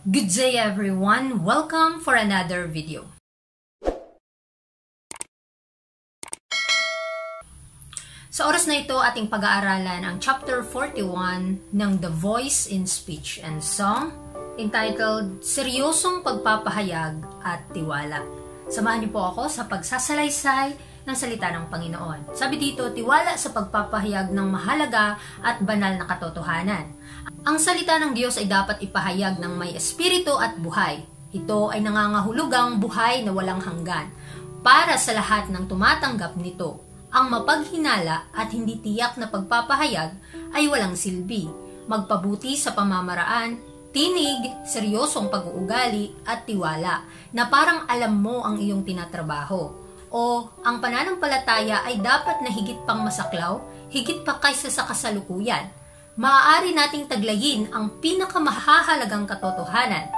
Good day everyone! Welcome for another video. Sa oras na ito, ating pag-aaralan ang chapter 41 ng The Voice in Speech and Song entitled Seryosong Pagpapahayag at Tiwala. Samahan niyo po ako sa pagsasalaysay ng salita ng Panginoon. Sabi dito, tiwala sa pagpapahayag ng mahalaga at banal na katotohanan. Ang salita ng Diyos ay dapat ipahayag ng may espiritu at buhay. Ito ay nangangahulugang buhay na walang hanggan para sa lahat ng tumatanggap nito. Ang mapaghinala at hindi tiyak na pagpapahayag ay walang silbi. Magpabuti sa pamamaraan, tinig, seryosong pag-uugali at tiwala na parang alam mo ang iyong tinatrabaho. O ang pananampalataya ay dapat na higit pang masaklaw, higit pa kaysa sa kasalukuyan. Maaari nating taglayin ang pinakamahahalagang katotohanan.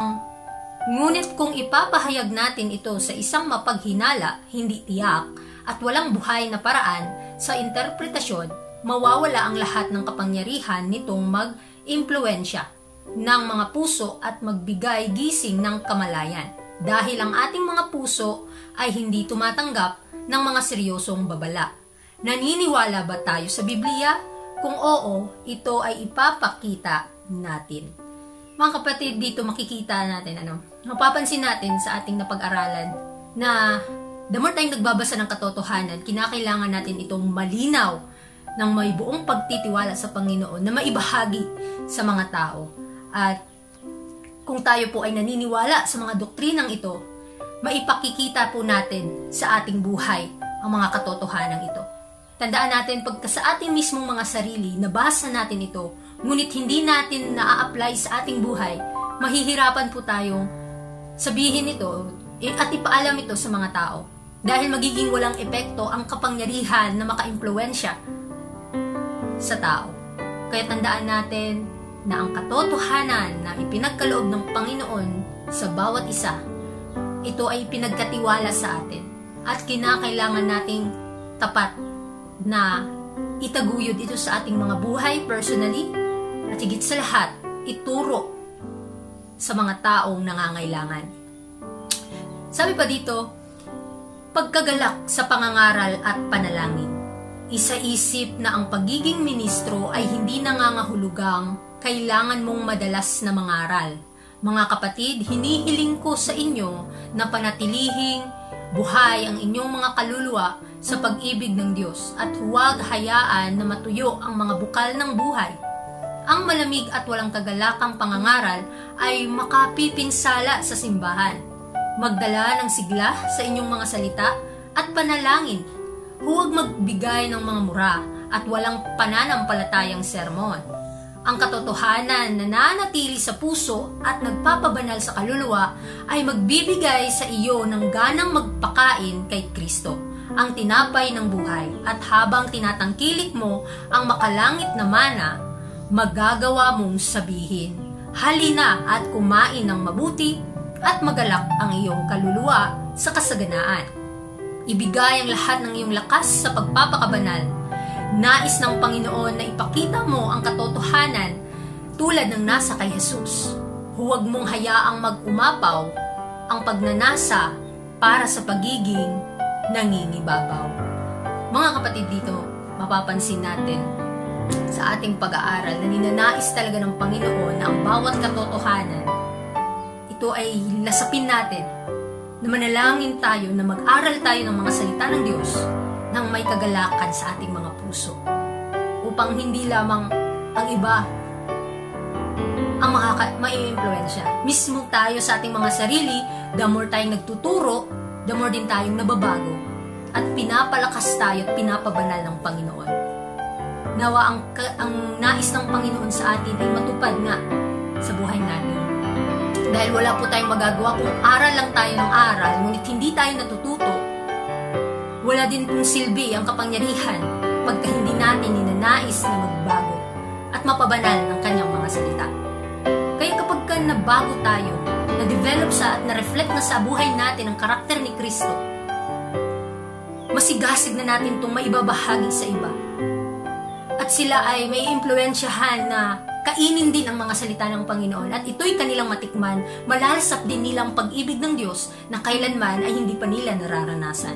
Ngunit kung ipapahayag natin ito sa isang mapaghinala, hindi tiyak, at walang buhay na paraan sa interpretasyon, mawawala ang lahat ng kapangyarihan nitong mag-impluensya ng mga puso at magbigay gising ng kamalayan. Dahil ang ating mga puso ay hindi tumatanggap ng mga seryosong babala. Naniniwala ba tayo sa Biblia? Kung oo, ito ay ipapakita natin. Mga kapatid, dito makikita natin, mapapansin natin sa ating napag-aralan na the more tayong nagbabasa ng katotohanan, kinakailangan natin itong malinaw ng may buong pagtitiwala sa Panginoon na maibahagi sa mga tao. At kung tayo po ay naniniwala sa mga doktrinang ito, maipakikita po natin sa ating buhay ang mga katotohanan ito. Tandaan natin, pagka sa ating mismong mga sarili, nabasa natin ito, ngunit hindi natin na-apply sa ating buhay, mahihirapan po tayong sabihin ito at ipaalam ito sa mga tao. Dahil magiging walang epekto ang kapangyarihan na maka-impluwensya sa tao. Kaya tandaan natin na ang katotohanan na ipinagkaloob ng Panginoon sa bawat isa, ito ay pinagkatiwala sa atin at kinakailangan nating tapat na itaguyod ito sa ating mga buhay personally at higit sa lahat, ituro sa mga taong nangangailangan. Sabi pa dito, pagkagalak sa pangangaral at panalangin. Isa-isip na ang pagiging ministro ay hindi nangangahulugang kailangan mong madalas na mangaral. Mga kapatid, hinihiling ko sa inyo na panatilihing buhay ang inyong mga kaluluwa sa pag-ibig ng Diyos at huwag hayaan na matuyo ang mga bukal ng buhay. Ang malamig at walang kagalakang pangangaral ay makapipinsala sa simbahan. Magdala ng sigla sa inyong mga salita at panalangin. Huwag magbigay ng mga mura at walang pananampalatayang sermon. Ang katotohanan na nananatili sa puso at nagpapabanal sa kaluluwa ay magbibigay sa iyo ng ganang magpakain kay Kristo, ang tinapay ng buhay. At habang tinatangkilik mo ang makalangit na mana, magagawa mong sabihin, halina at kumain ng mabuti at magalak ang iyong kaluluwa sa kasaganaan. Ibigay ang lahat ng iyong lakas sa pagpapakabanal. Nais ng Panginoon na ipakita mo ang katotohanan tulad ng nasa kay Jesus. Huwag mong hayaang mag-umapaw ang pagnanasa para sa pagiging nangingibabaw. Mga kapatid, dito mapapansin natin sa ating pag-aaral na ninanais talaga ng Panginoon na ang bawat katotohanan ito ay lasapin natin, na manalangin tayo, na mag-aral tayo ng mga salita ng Diyos nang may kagalakan sa ating mga puso. Upang hindi lamang ang iba ang mai-influensya. Mismo tayo sa ating mga sarili, the more tayong nagtuturo, the more din tayong nababago. At pinapalakas tayo at pinapabanal ng Panginoon. Nawa ang nais ng Panginoon sa atin ay matupad nga sa buhay natin. Dahil wala po tayong magagawa kung aral lang tayo ng aral, ngunit hindi tayo natututo, wala din pong silbi ang kapangyarihan pagka hindi natin ninanais na magbago at mapabanal ng kanyang mga salita. Kaya kapag nabago tayo, na-develop sa at na-reflect na sa buhay natin ang karakter ni Kristo, masigasig na natin itong maibabahagi sa iba. At sila ay may impluensyahan na kainin din ang mga salita ng Panginoon at ito'y kanilang matikman, malalasap din nilang pag-ibig ng Diyos na kailanman ay hindi pa nila nararanasan.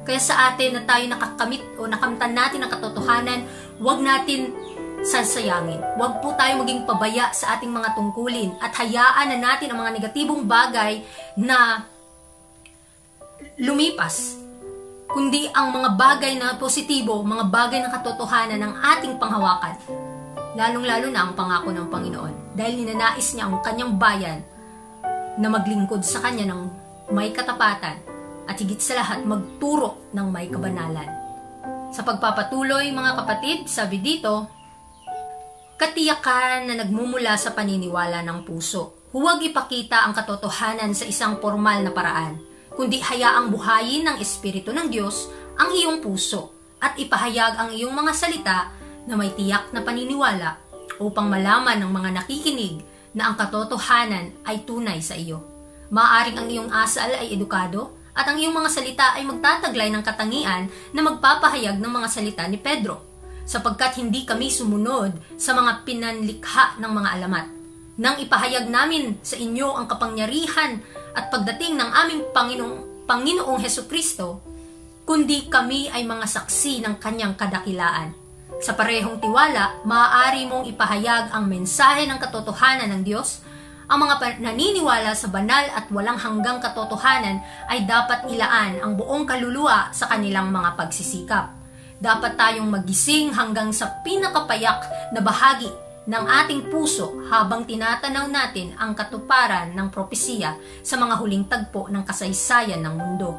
Kaya sa atin na tayo nakakamit o nakamtan natin ang katotohanan, huwag natin sasayangin. Huwag po tayo maging pabaya sa ating mga tungkulin at hayaan na natin ang mga negatibong bagay na lumipas, kundi ang mga bagay na positibo, mga bagay na katotohanan ng ating panghawakan. Lalong-lalo na ang pangako ng Panginoon. Dahil ninanais niya ang kanyang bayan na maglingkod sa kanya ng may katapatan at higit sa lahat magturo ng may kabanalan. Sa pagpapatuloy, mga kapatid, sabi dito, katiyakan na nagmumula sa paniniwala ng puso. Huwag ipakita ang katotohanan sa isang formal na paraan, kundi hayaang buhayin ng Espiritu ng Diyos ang iyong puso at ipahayag ang iyong mga salita na may tiyak na paniniwala upang malaman ng mga nakikinig na ang katotohanan ay tunay sa iyo. Maaring ang iyong asal ay edukado at ang iyong mga salita ay magtataglay ng katangian na magpapahayag ng mga salita ni Pedro, sapagkat hindi kami sumunod sa mga pinanlikha ng mga alamat. Nang ipahayag namin sa inyo ang kapangyarihan at pagdating ng aming Panginoong Hesukristo, kundi kami ay mga saksi ng kanyang kadakilaan. Sa parehong tiwala, maaari mong ipahayag ang mensahe ng katotohanan ng Diyos. Ang mga naniniwala sa banal at walang hanggang katotohanan ay dapat ilaan ang buong kaluluwa sa kanilang mga pagsisikap. Dapat tayong magising hanggang sa pinakapayak na bahagi ng ating puso habang tinatanaw natin ang katuparan ng propesiya sa mga huling tagpo ng kasaysayan ng mundo.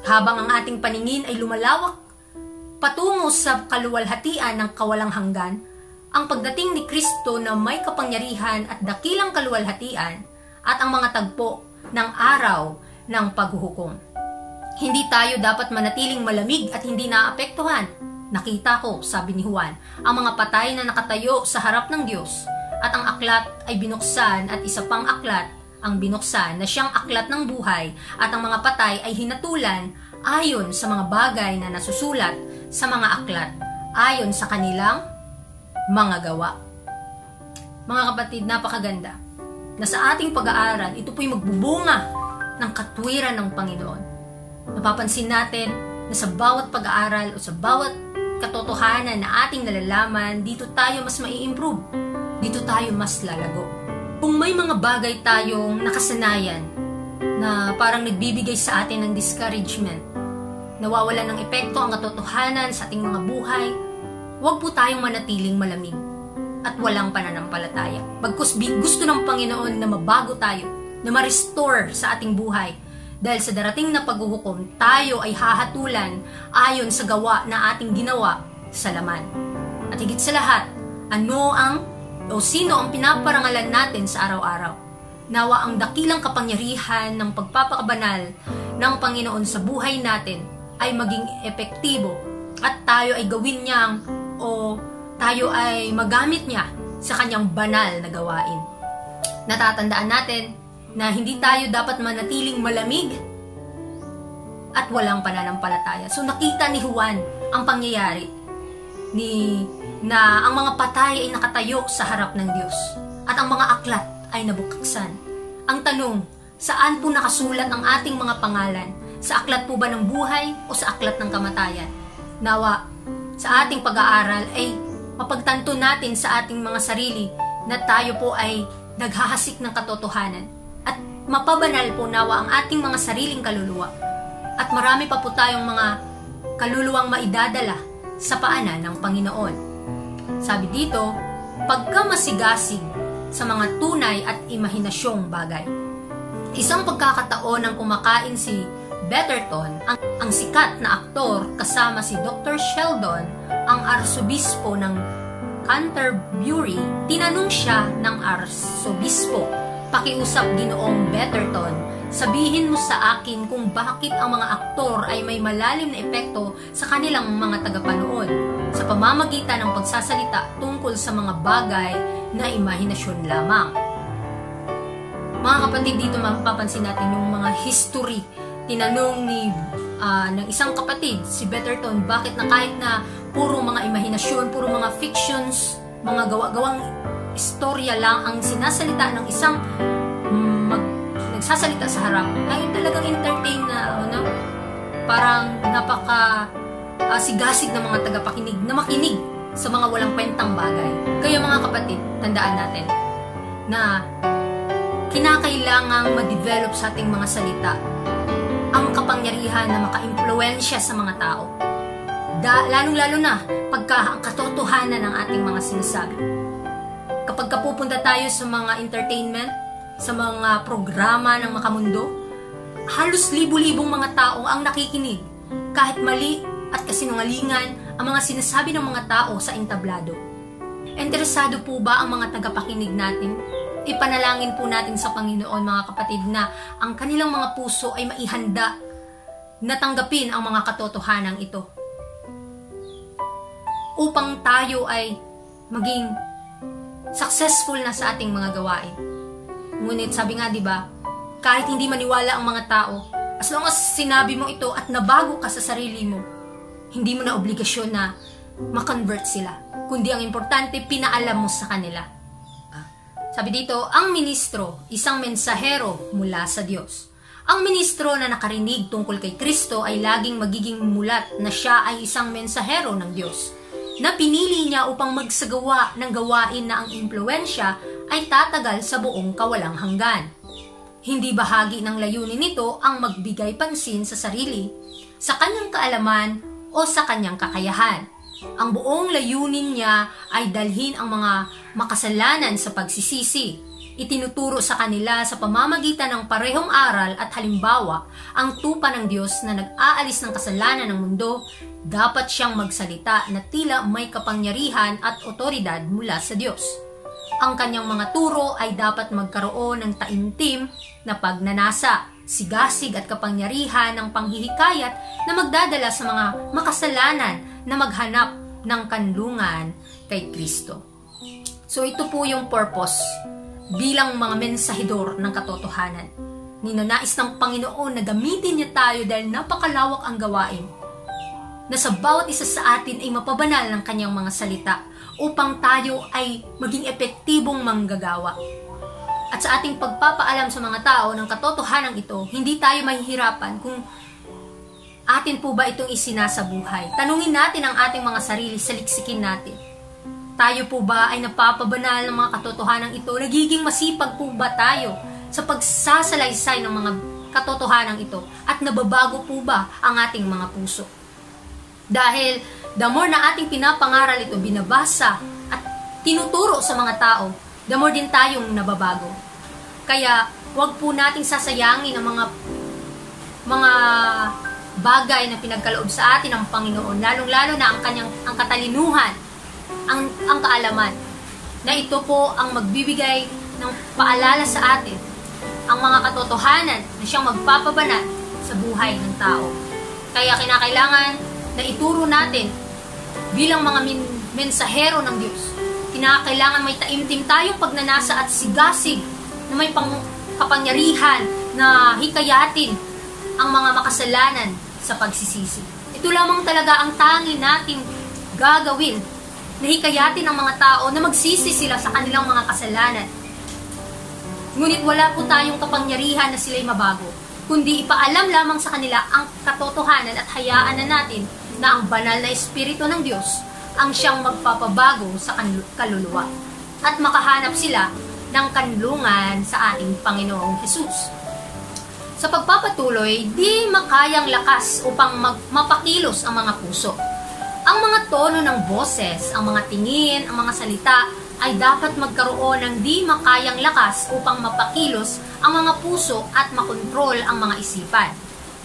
Habang ang ating paningin ay lumalawak patungo sa kaluwalhatian ng kawalang hanggan, ang pagdating ni Kristo na may kapangyarihan at dakilang kaluwalhatian at ang mga tagpo ng araw ng paghuhukom. Hindi tayo dapat manatiling malamig at hindi naapektuhan. Nakita ko, sabi ni Juan, ang mga patay na nakatayo sa harap ng Diyos at ang aklat ay binuksan at isa pang aklat ang binuksan na siyang aklat ng buhay at ang mga patay ay hinatulan ayon sa mga bagay na nasusulat sa mga aklat ayon sa kanilang mga gawa. Mga kapatid, napakaganda na sa ating pag-aaral, ito po'y magbubunga ng katwiran ng Panginoon. Napapansin natin na sa bawat pag-aaral o sa bawat katotohanan na ating nalalaman, dito tayo mas mai-improve. Dito tayo mas lalago. Kung may mga bagay tayong nakasanayan na parang nagbibigay sa atin ng discouragement, nawawalan ng epekto ang katotohanan sa ating mga buhay, huwag po tayong manatiling malamig at walang pananampalataya. Bagkus gusto ng Panginoon na mabago tayo, na ma-restore sa ating buhay. Dahil sa darating na paghuhukom, tayo ay hahatulan ayon sa gawa na ating ginawa sa laman. At higit sa lahat, sino ang pinaparangalan natin sa araw-araw? Nawa ang dakilang kapangyarihan ng pagpapakabanal ng Panginoon sa buhay natin ay maging epektibo at tayo ay gawin niyang tayo ay magamit niya sa kanyang banal na gawain. Natatandaan natin na hindi tayo dapat manatiling malamig at walang pananampalataya. So nakita ni Juan ang pangyayari na ang mga patay ay nakatayo sa harap ng Diyos at ang mga aklat ay nabuksan. Ang tanong, saan po nakasulat ang ating mga pangalan? Sa aklat po ba ng buhay o sa aklat ng kamatayan? Nawa, sa ating pag-aaral ay mapagtanto natin sa ating mga sarili na tayo po ay naghahasik ng katotohanan at mapabanal po nawa ang ating mga sariling kaluluwa at marami pa po tayong mga kaluluwang maidadala sa paanan ng Panginoon. Sabi dito, pagkamasigasig sa mga tunay at imahinasyong bagay. Isang pagkakataon nang kumakain si Betterton, ang sikat na aktor kasama si Dr. Sheldon, ang arsobispo ng Canterbury, tinanong siya ng arsobispo, "Pakiusap, Ginoong Betterton, sabihin mo sa akin kung bakit ang mga aktor ay may malalim na epekto sa kanilang mga tagapanood sa pamamagitan ng pagsasalita tungkol sa mga bagay na imahinasyon lamang." Mga kapatid, dito mapapansin natin yung mga history. Tinanong ng isang kapatid, si Betterton, bakit na kahit na puro mga imahinasyon, puro mga fictions, mga gawang istorya lang ang sinasalita ng isang nagsasalita sa harap, ay talagang entertain na, parang napaka sigasig ng mga tagapakinig na makinig sa mga walang kwentang bagay. Kaya mga kapatid, tandaan natin na kinakailangang ma-develop sa ating mga salita ang kapangyarihan na maka-impluwensya sa mga tao. Lalong-lalo na pagka ang katotohanan ng ating mga sinasabi. Kapag kapupunta tayo sa mga entertainment, sa mga programa ng makamundo, halos libu-libong mga tao ang nakikinig. Kahit mali at kasinungalingan ang mga sinasabi ng mga tao sa entablado. Interesado po ba ang mga tagapakinig natin? Ipanalangin po natin sa Panginoon, mga kapatid, na ang kanilang mga puso ay maihanda na tanggapin ang mga katotohanan ito. Upang tayo ay maging successful na sa ating mga gawain. Ngunit sabi nga, di ba, kahit hindi maniwala ang mga tao, as long as sinabi mo ito at nabago ka sa sarili mo, hindi mo na obligasyon na ma-convert sila. Kundi ang importante, pinaalam mo sa kanila. Sabi dito, ang ministro, isang mensahero mula sa Diyos. Ang ministro na nakarinig tungkol kay Kristo ay laging magiging mulat na siya ay isang mensahero ng Diyos, na pinili niya upang magsagawa ng gawain na ang impluwensya ay tatagal sa buong kawalang hanggan. Hindi bahagi ng layunin nito ang magbigay pansin sa sarili, sa kanyang kaalaman o sa kanyang kakayahan. Ang buong layunin niya ay dalhin ang mga makasalanan sa pagsisisi. Itinuturo sa kanila sa pamamagitan ng parehong aral at halimbawa ang tupa ng Diyos na nag-aalis ng kasalanan ng mundo. Dapat siyang magsalita na tila may kapangyarihan at otoridad mula sa Diyos. Ang kanyang mga turo ay dapat magkaroon ng taimtim na pagnanasa, sigasig at kapangyarihan ng panghihikayat na magdadala sa mga makasalanan na maghanap ng kanlungan kay Kristo. So ito po yung purpose bilang mga mensahidor ng katotohanan. Ninanais ng Panginoon na gamitin niya tayo dahil napakalawak ang gawain, na sa bawat isa sa atin ay mapabanal ng kanyang mga salita upang tayo ay maging epektibong manggagawa. At sa ating pagpapaalam sa mga tao ng katotohanan ito, hindi tayo mahihirapan kung atin po ba itong isinasabuhay. Tanungin natin ang ating mga sarili, saliksikin natin. Tayo po ba ay napapabanal ng mga katotohanan ito? Nagiging masipag po ba tayo sa pagsasalaysay ng mga katotohanan ito? At nababago po ba ang ating mga puso? Dahil the more na ating pinapangaral ito, binabasa at tinuturo sa mga tao, the more din tayong nababago. Kaya wag po nating sasayangin ang mga bagay na pinagkaloob sa atin ng Panginoon, lalong-lalo na ang katalinuhan, ang kaalaman, na ito po ang magbibigay ng paalala sa atin, ang mga katotohanan na siyang magpapabanal sa buhay ng tao. Kaya kinakailangan na ituro natin bilang mga mensahero ng Diyos. Kinakailangan may taimtim tayong pagnanasa at sigasig na may kapangyarihan na hikayatin ang mga makasalanan sa pagsisisi. Ito lamang talaga ang tanging nating gagawin, na hikayatin ang mga tao na magsisi sila sa kanilang mga kasalanan. Ngunit wala po tayong kapangyarihan na sila'y mabago, kundi ipaalam lamang sa kanila ang katotohanan at hayaan na natin na ang banal na Espiritu ng Diyos ang siyang magpapabago sa kaluluwa at makahanap sila ng kanlungan sa ating Panginoong Hesus. Sa pagpapatuloy, di makayang lakas upang mapakilos ang mga puso. Ang mga tono ng boses, ang mga tingin, ang mga salita ay dapat magkaroon ng di makayang lakas upang mapakilos ang mga puso at makontrol ang mga isipan.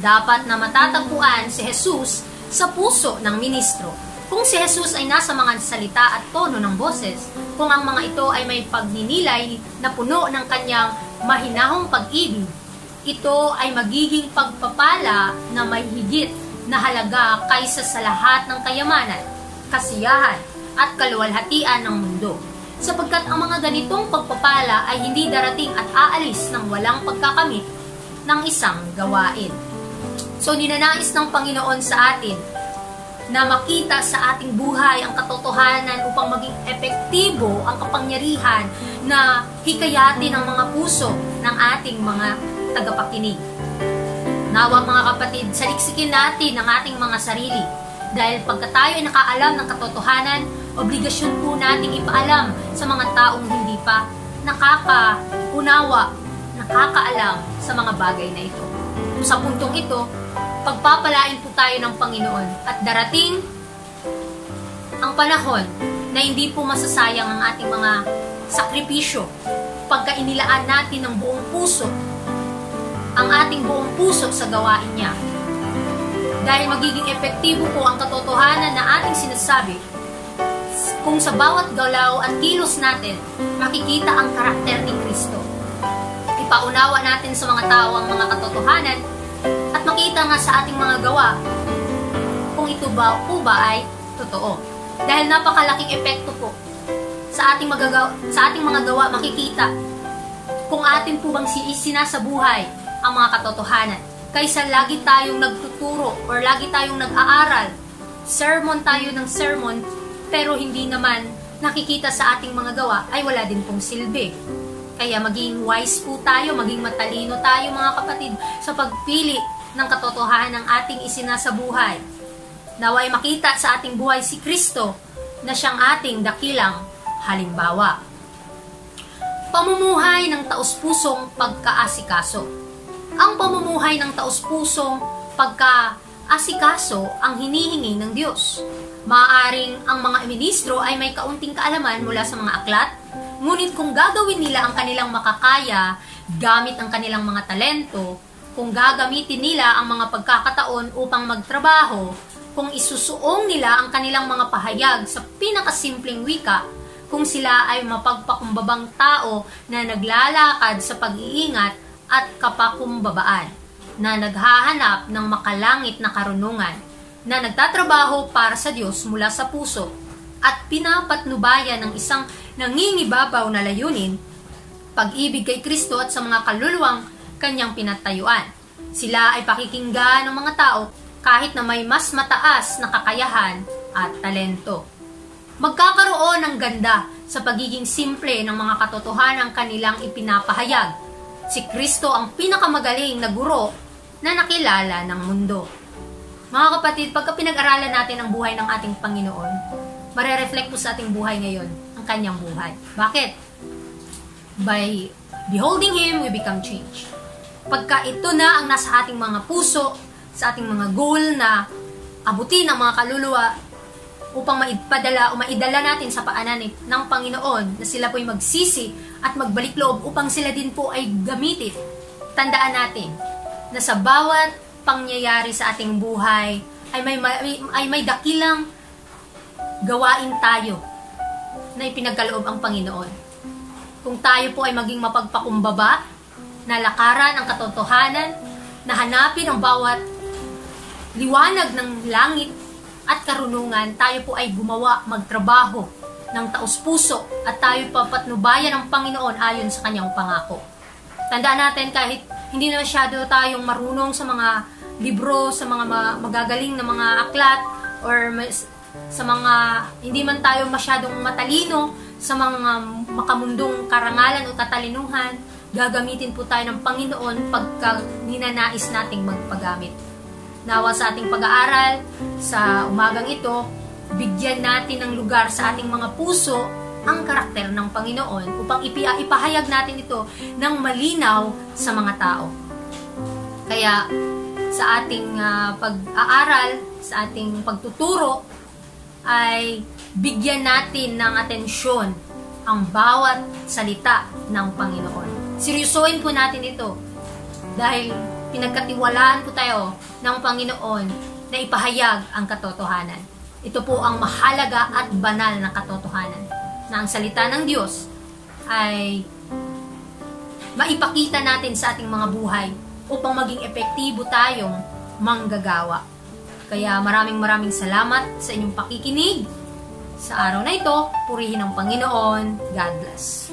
Dapat na matatagpuan si Jesus sa puso ng ministro. Kung si Jesus ay nasa mga salita at tono ng boses, kung ang mga ito ay may pagninilay na puno ng kanyang mahinahong pag-ibig, ito ay magiging pagpapala na may higit na halaga kaysa sa lahat ng kayamanan, kasiyahan at kaluwalhatian ng mundo. Sapagkat ang mga ganitong pagpapala ay hindi darating at aalis ng walang pagkakamit ng isang gawain. So ninanais ng Panginoon sa atin na makita sa ating buhay ang katotohanan upang maging epektibo ang kapangyarihan na hikayatin ang mga puso ng ating mga tagapakinig. Nawa mga kapatid, saliksikin natin ang ating mga sarili dahil pagka tayo ay nakaalam ng katotohanan, obligasyon po nating ipaalam sa mga taong hindi pa nakakaunawa, nakakaalam sa mga bagay na ito. Sa puntong ito, pagpapalain po tayo ng Panginoon at darating ang panahon na hindi po masasayang ang ating mga sakripisyo pagka inilaan natin ng buong puso ang ating buong puso sa gawain niya. Dahil magiging epektibo po ang katotohanan na ating sinasabi kung sa bawat galaw at kilos natin makikita ang karakter ni Kristo. Ipaunawa natin sa mga tao ang mga katotohanan at makita nga sa ating mga gawa kung ito ba ay totoo. Dahil napakalaking epekto po sa ating mga gawa makikita kung atin po bang sinasabuhay ang mga katotohanan. Kaysa lagi tayong nagtuturo or lagi tayong nag-aaral, sermon tayo ng sermon, pero hindi naman nakikita sa ating mga gawa, ay wala din pong silbi. Kaya maging wise po tayo, maging matalino tayo mga kapatid sa pagpili ng katotohanan ng ating isinasabuhay. Naway makita sa ating buhay si Kristo na siyang ating dakilang halimbawa. Pamumuhay ng taos-pusong pagkaasikaso. Ang pamumuhay ng taos-pusong pagkaasikaso ang hinihingi ng Diyos. Maaaring ang mga ministro ay may kaunting kaalaman mula sa mga aklat, ngunit kung gagawin nila ang kanilang makakaya gamit ang kanilang mga talento, kung gagamitin nila ang mga pagkakataon upang magtrabaho, kung isusuong nila ang kanilang mga pahayag sa pinakasimpleng wika, kung sila ay mapagpakumbabang tao na naglalakad sa pag-iingat at kapakumbabaan, na naghahanap ng makalangit na karunungan, na nagtatrabaho para sa Diyos mula sa puso at pinapatnubayan ng isang nangingibabaw na layunin, pag-ibig kay Kristo at sa mga kaluluwang kanyang pinatayuan. Sila ay pakikinggan ng mga tao kahit na may mas mataas na kakayahan at talento. Magkakaroon ng ganda sa pagiging simple ng mga katotohanang kanilang ipinapahayag. Si Kristo ang pinakamagaling na guro na nakilala ng mundo. Mga kapatid, pagka pinag-aralan natin ang buhay ng ating Panginoon, marereflect po sa ating buhay ngayon ang kanyang buhay. Bakit? By beholding Him, we become changed. Pagka ito na ang nasa ating mga puso, sa ating mga goal na abutin ang mga kaluluwa upang maidala natin sa paanan ng Panginoon na sila po'y magsisi at magbalik loob upang sila din po ay gamitin. Tandaan natin na sa bawat pangyayari sa ating buhay ay may dakilang gawain tayo na ipinagkaloob ang Panginoon. Kung tayo po ay maging mapagpakumbaba, na lakaran ang katotohanan, na hanapin ang bawat liwanag ng langit at karunungan, tayo po ay gumawa, magtrabaho ng taos-puso at tayo papatnubayan ng Panginoon ayon sa kanyang pangako. Tandaan natin kahit hindi na masyado tayong marunong sa mga libro, sa mga magagaling na mga aklat, or sa mga hindi man tayo masyadong matalino sa mga makamundong karangalan o katalinuhan, gagamitin po tayo ng Panginoon pagka ninanais nating magpagamit. Nawa sa ating pag-aaral, sa umagang ito, bigyan natin ng lugar sa ating mga puso ang karakter ng Panginoon upang ipahayag natin ito ng malinaw sa mga tao. Kaya sa ating pag-aaral, sa ating pagtuturo, ay bigyan natin ng atensyon ang bawat salita ng Panginoon. Seryosohin po natin ito dahil pinagkatiwalaan po tayo ng Panginoon na ipahayag ang katotohanan. Ito po ang mahalaga at banal na katotohanan na ang salita ng Diyos ay maipakita natin sa ating mga buhay upang maging epektibo tayong manggagawa. Kaya maraming salamat sa inyong pakikinig. Sa araw na ito, purihin ang Panginoon. God bless.